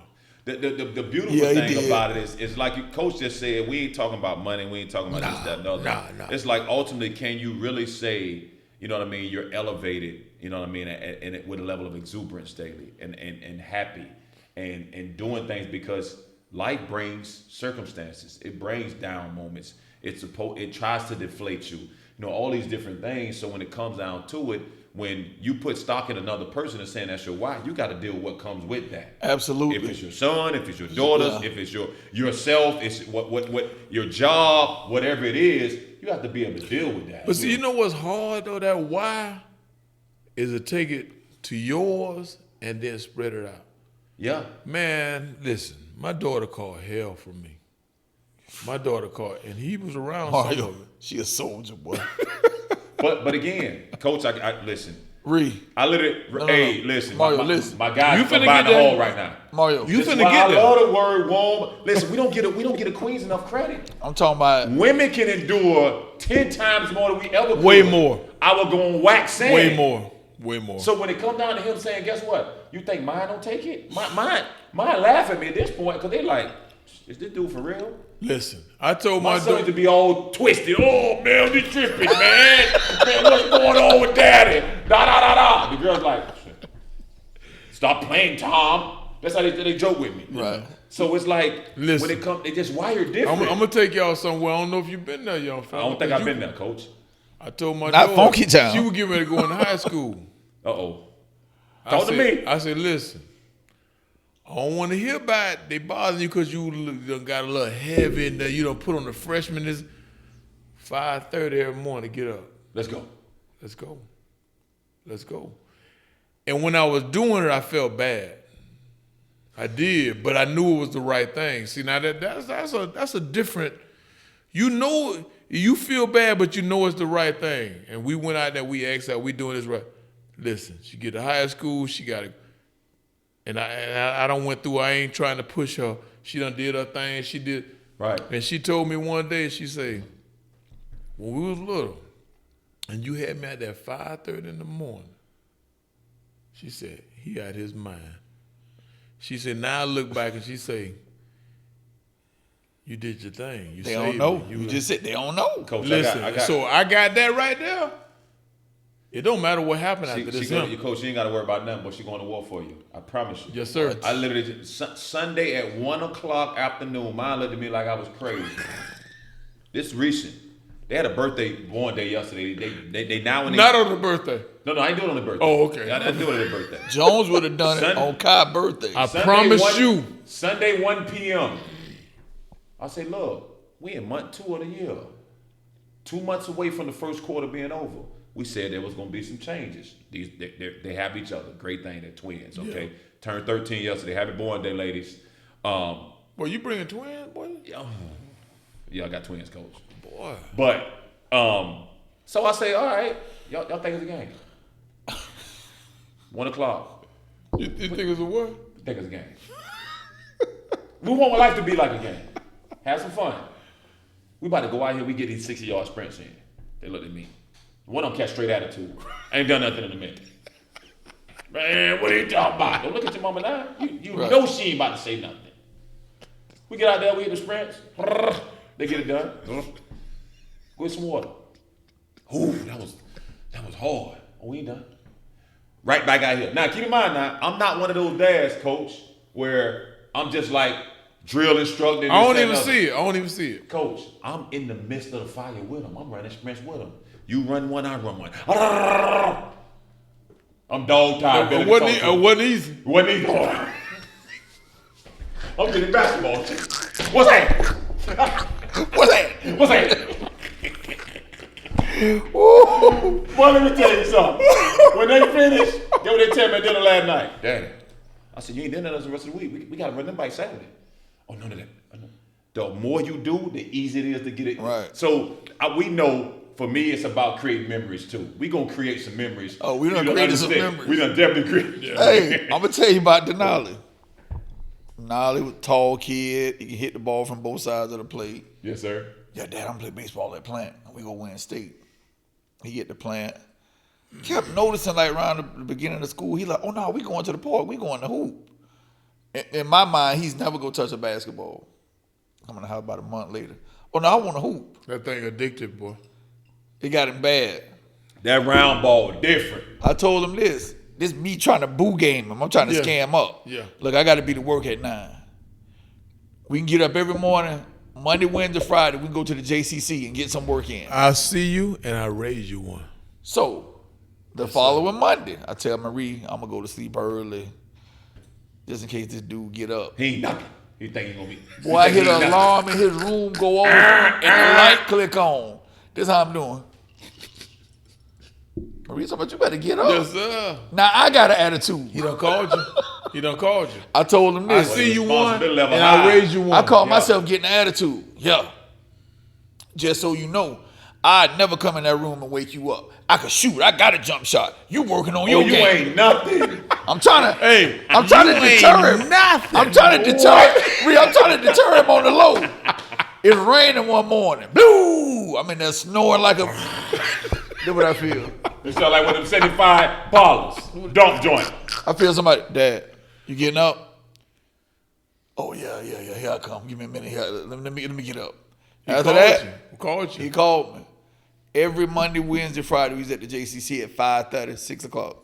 The beautiful thing about it is like Coach just said, we ain't talking about money, we ain't talking about this, that, and the other. Nah. It's like ultimately, can you really say, you know what I mean, you're elevated, you know what I mean, and with a level of exuberance daily and happy and doing things because life brings circumstances. It brings down moments. It tries to deflate you. You know, all these different things. So when it comes down to it, when you put stock in another person and saying that's your wife, you got to deal with what comes with that. Absolutely. If it's your son, if it's your daughters, if it's yourself, it's what your job, whatever it is, you have to be able to deal with that. But see, you know what's hard though? That why is to take it to yours and then spread it out. Yeah. Man, listen, my daughter called hell for me. My daughter called, and he was around some of it. She a soldier, boy. But again, Coach, I listen. I literally, listen, Mario, listen. My guy's You finna behind get the that? hall right now. Mario, You This is finna why get I there. love the word warm. Listen, we don't get a Queens enough credit. I'm talking about Women can endure 10 times more than we ever could. Way more. I will go on wax sand. Way more. So when it comes down to him saying, guess what? You think mine don't take it? Mine laugh at me at this point because they like, is this dude for real? Listen, I told My my son daughter. to be all twisted. Oh, man, you tripping, man. Man, what's going on with daddy? Da. The girl's like, stop playing, Tom. That's how they joke with me. right. So it's like, Listen. when it comes, they just wired different. I'm gonna take y'all somewhere. I don't know if you've been there, young I fella. don't think I've been there, Coach. I told my Not daughter, Funky Town. She was getting ready to go into high school. Uh-oh. I Talk to said- me. I said, listen, I don't want to hear about it. They bothering you because you done got a little heavy and you done put on the freshman. It's 5:30 every morning. Get up. Let's go. Let's go. And when I was doing it, I felt bad. I did, but I knew it was the right thing. See, now that's a different. You know, you feel bad, but you know it's the right thing. And we went out there, we asked her, we doing this right. Listen, she get to high school, she got to. And I don't went through. I ain't trying to push her. She done did her thing. She did. Right. And she told me one day. She say, when we was little, and you had me out there 5:30 in the morning. She said he out his mind. She said now I look back and she say, you did your thing. You They saved don't know. me. You just said they don't know. Coach, Listen. I got So I got that right there. It don't matter what happened after this. Coach, you ain't got to worry about nothing, but she going to war for you. I promise you. Yes, sir. I literally, Sunday at 1 o'clock afternoon, mine looked at me like I was crazy. This recent. They had a born day yesterday. They now and Not on the birthday. No, I ain't doing it on the birthday. Oh, okay. I didn't do it on the birthday. Jones would have done it on Kai's birthday. I promise you. Sunday 1 p.m. I say, look, we in month 2 of the year. 2 months away from the first quarter being over. We said there was going to be some changes. They have each other. Great thing. They're twins, okay? Yeah. Turned 13 yesterday. Happy born day, ladies. Well, you bringing twins, boy? Yeah, I got twins, Coach. Boy. But, so I say, all right, y'all think it's a game. 1 o'clock. You think it's a what? Think it's a game. We want life to be like a game. Have some fun. We about to go out here. We get these 60-yard sprints in. They looked at me. One of them catch straight attitude. I ain't done nothing in a minute. Man, what are you talking about? Don't look at your mama now. You Right. know she ain't about to say nothing. We get out there, we hit the sprints. They get it done. Go get some water. Ooh, that was hard. Oh, we ain't done. Right back out here. Now, keep in mind now, I'm not one of those dads, coach, where I'm just like drill instructing. I don't even see it. I don't even see it. Coach, I'm in the midst of the fire with him. I'm running sprints with him. You run one, I run one. I'm dog tired. It wasn't easy. Wasn't easy. I'm getting basketball. What's that? What's that? What's that? Well, let me tell you something. When they finish, get what they tell me at dinner last night. Daddy, I said, you ain't dinner us the rest of the week. We got to run them by Saturday. Oh, none of that. The more you do, the easier it is to get it. Right. So we know, for me, it's about creating memories too. We gonna create some memories. Oh, we done You created some understand. memories. We done definitely created. Hey, I'm gonna tell you about Denali. Denali was a tall kid. He can hit the ball from both sides of the plate. Yes, sir. Yeah, Dad, I'm play baseball at Plant. We go win state. He get the Plant. Kept noticing like around the beginning of school, he like, oh no, we going to the park. We going to hoop. In my mind, he's never gonna touch a basketball. I'm gonna have about a month later. Oh no, I want to hoop. That thing addictive, boy. It got him bad. That round ball different. I told him this. This me trying to boo game him. I'm trying to Yeah. scam up. Yeah. Look, I got to be to work at 9. We can get up every morning, Monday, Wednesday, Friday. We can go to the JCC and get some work in. I see you and I raise you one. So, the following Monday, I tell Marie I'm going to go to sleep early just in case this dude get up. He ain't nothing. He think he gonna be. Boy, I hear the alarm in his room go off and the light click on. This how I'm doing. Marie talking about you better get up. Yes, sir. Now, I got an attitude. He done called you. He done called you. I told him I this. see you one and responsibility level I high. raise you one. I call Yeah. myself getting an attitude. Yeah. Just so you know, I'd never come in that room and wake you up. I could shoot. I got a jump shot. You working on your Oh, you game. ain't nothing. I'm trying to. Hey, I'm trying to you ain't deter him. nothing. I'm trying to deter. I'm trying to deter him on the low. It's raining one morning. Blue. I'm in there snoring like a. That's what I feel. It sound like one of them 75 parlors. Dunk joint. I feel somebody. Dad, you getting up? Oh yeah. Here I come. Give me a minute. Here. Let me get up. After that. Who called you? He called me. Every Monday, Wednesday, Friday, we was at the JCC at 5:30, 6 o'clock.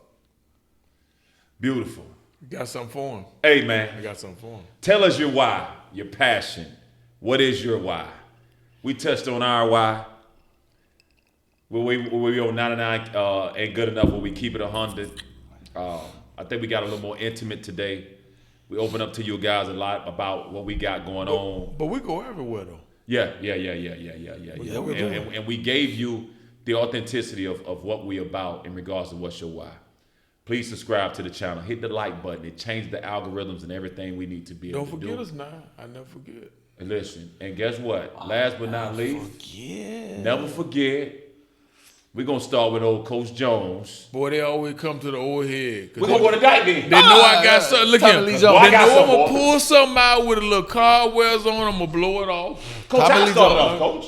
Beautiful. You got something for him. Hey, I man. got something for him. Tell us your why, your passion. What is your why? We touched on our why. We on 99 ain't good enough when we keep it 100. I think we got a little more intimate today. We open up to you guys a lot about what we got going on. But we go everywhere though. Yeah. we're And we gave you the authenticity of what we about in regards to what's your why. Please subscribe to the channel. Hit the like button. It changed the algorithms and everything we need to be able Don't to forget do. us now. I never forget. And listen, and guess what? Last but not least, Yeah. never forget, we're going to start with old Coach Jones. Boy, they always come to the old head. 'Cause We're going to go to that then. They know I got something. Look Tommy at Lee them. Jones. They I got know I'm something, gonna boy. pull something out with a little cobwebs on. I'm gonna blow it off. Coach, Tommy I Lee started Jones. off, Coach.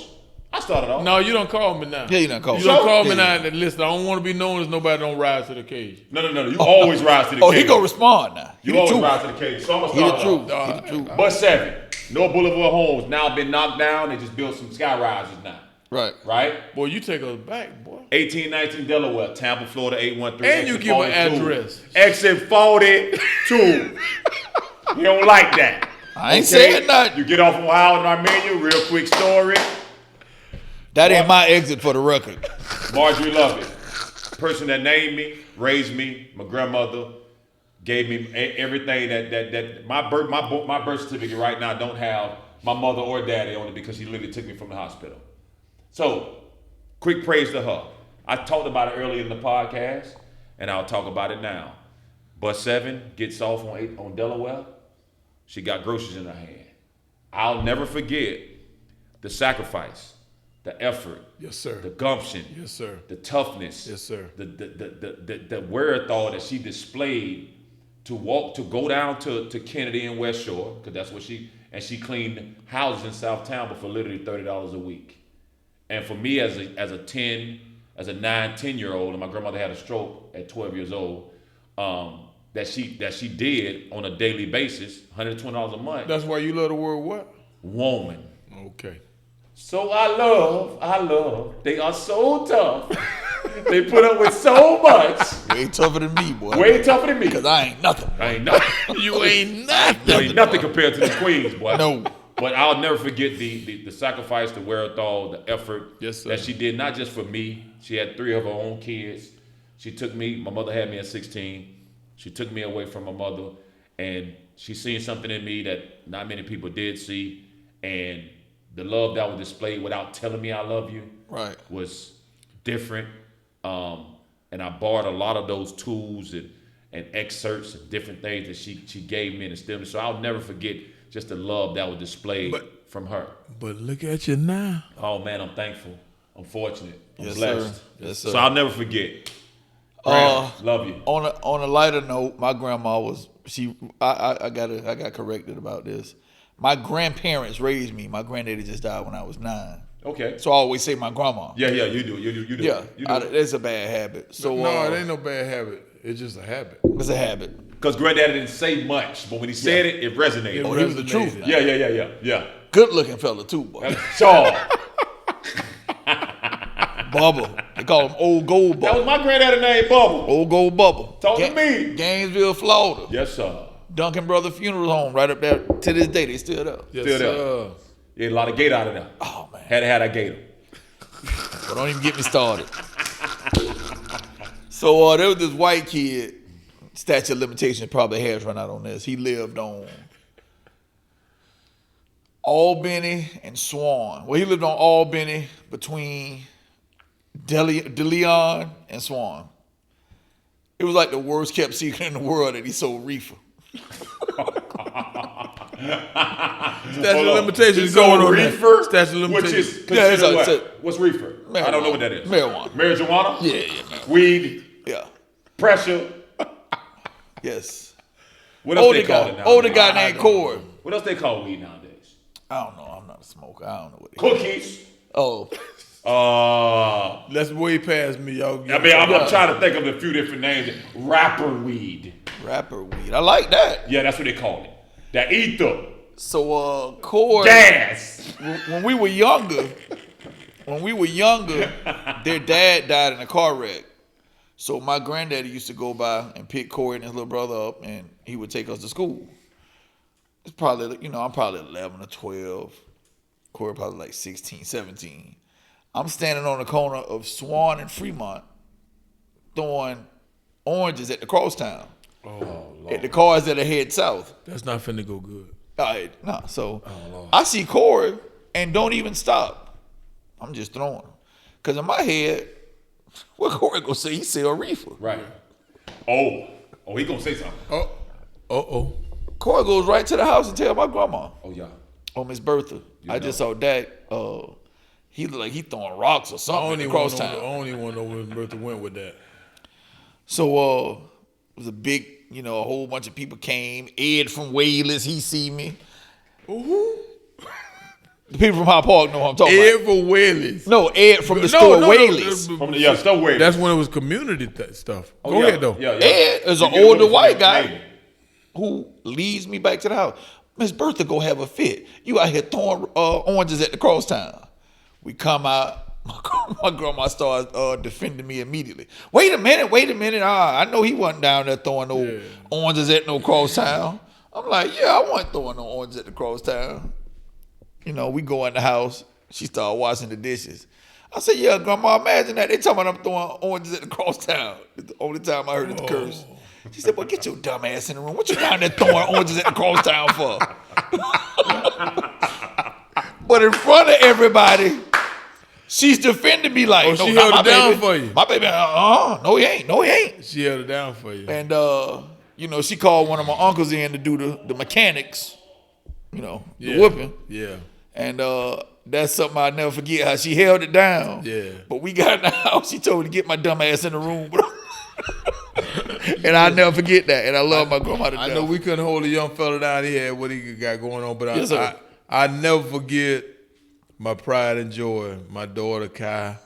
I started off. No, you don't call me now. Yeah, you done called You me. don't call me Yeah, now. And listen, I don't want to be known as nobody don't rise to the cage. No. You always rise to the Oh, cage. he gonna respond now. He You the always truth. rise to the cage. So I'm going to He the start truth. off. He the truth. But 7, North Boulevard homes now been knocked down. They just built some sky rises now. Right. Right? Boy, you take us back, boy. 1819 Delaware, Tampa, Florida, 813. And you exit give an 42. address. Exit 42. You don't like that. I ain't saying nothing. You get off on Howard and Armenia, real quick story. That ain't my exit for the record. Marjorie Lovett, person that named me, raised me, my grandmother, gave me everything that my birth certificate right now don't have my mother or daddy on it because she literally took me from the hospital. So, quick praise to her. I talked about it earlier in the podcast, and I'll talk about it now. Bus 7 gets off on Delaware. She got groceries in her hand. I'll never forget the sacrifice, the effort, Yes, sir. the gumption, Yes, sir. the toughness, Yes, sir. the wherewithal that she displayed to go down to Kennedy and West Shore, because that's what she cleaned houses in Southtown, but for literally $30 a week. And for me as a 9-10-year-old, and my grandmother had a stroke at 12 years old, that she did on a daily basis, $120 a month. That's why you love the word what? Woman. Okay. So I love. They are so tough. They put up with so much. Way tougher than me, boy. Way tougher than me. Because I ain't nothing. I ain't nothing. You ain't nothing. You ain't nothing compared to the queens, boy. No. But I'll never forget the sacrifice, the wherewithal, the effort Yes, sir. that she did, not just for me. She had 3 of her own kids. She took me, my mother had me at 16. She took me away from my mother, and she seen something in me that not many people did see. And the love that was displayed without telling me I love you Right. was different. And I borrowed a lot of those tools and excerpts and different things that she gave me and instilled me. So I'll never forget just the love that was displayed from her. But look at you now. Oh man, I'm thankful. I'm fortunate. I'm Yes, blessed. sir. Yes, sir. So I'll never forget. Grandma, love you. On a lighter note, my grandma was I got corrected about this. My grandparents raised me. My granddaddy just died when I was 9. Okay. So I always say my grandma. Yeah, you do. You do. Yeah, You do. it's a bad habit. So No, it ain't no bad habit. It's just a habit. it's a habit. Because granddaddy didn't say much, but when he said it resonated. Oh, he was the truth. Resonated. Yeah. Good looking fella too, boy. Shaw. Bubba. They call him Old Gold That was Bubba. my granddaddy named Bubble. Old Gold Bubba. Talk to me. Gainesville, Florida. Yes, sir. Duncan Brother Funeral Home right up there. To this day, they still there. Yes, Still there. sir. Yeah, a lot of gator out of there. Oh man. Had to have that gator. But don't even get me started. So there was this white kid, statute of limitations probably has run out on this. He lived on Albany and Swan. Well, he lived on Albany between DeLeon and Swan. It was like the worst kept secret in the world that he sold reefer. Statute of limitations going on that. reefer, Statute of which limitations. is Yeah, it's considered a- what? it's a- What's reefer? I don't know what that is. Marijuana. Marijuana? Yeah, Weed, yeah. pressure. Yes. What else Older they call guy, it now? older guy named Corey. What else they call weed nowadays? I don't know. I'm not a smoker. I don't know what it is. Cookies. Oh, That's way past me, y'all. I mean, I'm trying to think of a few different names. Rapper weed. rapper weed. I like that. Yeah, that's what they call it. That ether. So, Corey, Gas. when we were younger, their dad died in a car wreck. So my granddaddy used to go by and pick Corey and his little brother up, and he would take us to school. It's probably, I'm probably 11 or 12. Corey probably like 16, 17. I'm standing on the corner of Swan and Fremont throwing oranges at the crosstown. Oh, At the cars that are head south. that's not finna go good. All right, no. So I see Corey and don't even stop. I'm just throwing him. Because in my head, what Corey gonna say? He sell reefer. Right. Oh, he gonna say something. Oh. Corey goes right to the house and tell my grandma. Oh yeah. Oh, Miss Bertha. I just saw Dak. He looked like he throwing rocks or I something don't in even the want to know. I crosstown. don't even want to know where Bertha went with that. So it was a big, a whole bunch of people came. Ed from Wayless, he see me. The people from High Park know what I'm talking Ed about. for Whaley's. No, Ed from the store Wayless. From the still waiting. That's when it was community stuff. Oh, Go yeah. ahead though. Yeah. Ed is an You get older one white from guy Navy. who leads me back to the house. Miss Bertha go have a fit. You out here throwing oranges at the crosstown. We come out. My grandma starts defending me immediately. Wait a minute. I know he wasn't down there throwing no oranges at no crosstown. I'm like, yeah, I wasn't throwing no oranges at the crosstown. We go in the house. She started washing the dishes. I said, yeah, Grandma, imagine that. They talking about I'm throwing oranges at the crosstown. It's the only time I heard it curse. She said, well, get your dumb ass in the room. What you down there throwing oranges at the crosstown for? But in front of everybody, she's defending me like, she not held my it down baby. for you. My baby, no, he ain't. She held it down for you. And, she called one of my uncles in to do the mechanics, the Yeah. whooping. Yeah. And that's something I'll never forget, how she held it down. Yeah. But we got in the house, she told me to get my dumb ass in the room. And I'll never forget that. And I love my grandma to death. I know we couldn't hold a young fella down. He had what he got going on, but Yes, sir. I never forget my pride and joy. My daughter Kai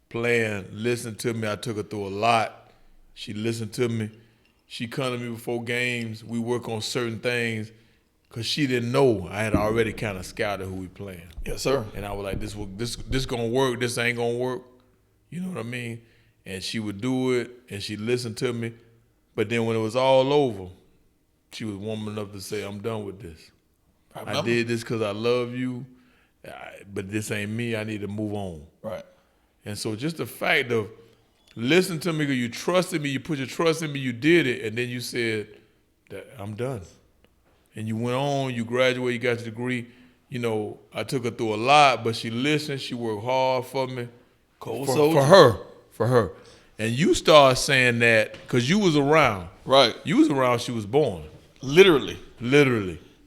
playing, listening to me. I took her through a lot. She listened to me. She come to me before games. We work on certain things because she didn't know I had already kind of scouted who we playing. Yes, sir. And I was like, this gonna work. This ain't gonna work. You know what I mean? And she would do it, and she listened to me. But then when it was all over, she was woman enough to say, I'm done with this. I did this because I love you, but this ain't me. I need to move on. Right. And so just the fact of listening to me because you trusted me, you put your trust in me, you did it, and then you said, that I'm done. And you went on, you graduated, you got your degree. You know, I took her through a lot, but she listened, she worked hard for me. For her. And you started saying that because you was around. Right. You was around, she was born. Literally.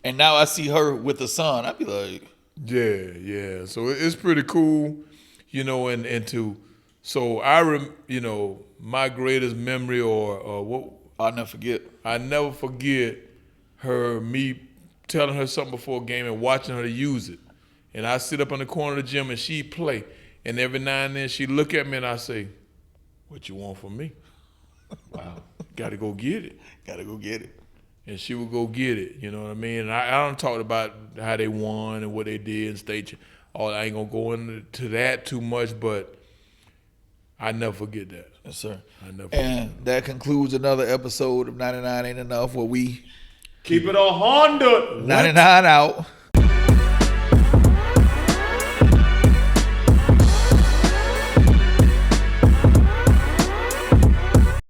And now I see her with a son. I'd be like, yeah. So it's pretty cool, you know, so you know, my greatest memory or what I'll never forget. I never forget me telling her something before a game and watching her use it. And I sit up in the corner of the gym and she play. And every now and then she look at me and I say, what you want from me? Wow. Gotta go get it. Gotta go get it. And she would go get it, you know what I mean? And I don't talk about how they won and what they did in state. I ain't gonna go into that too much, but I never forget that. Yes, sir. I never forget And that concludes another episode of 99 Ain't Enough, where we Keep it 100. 99 out.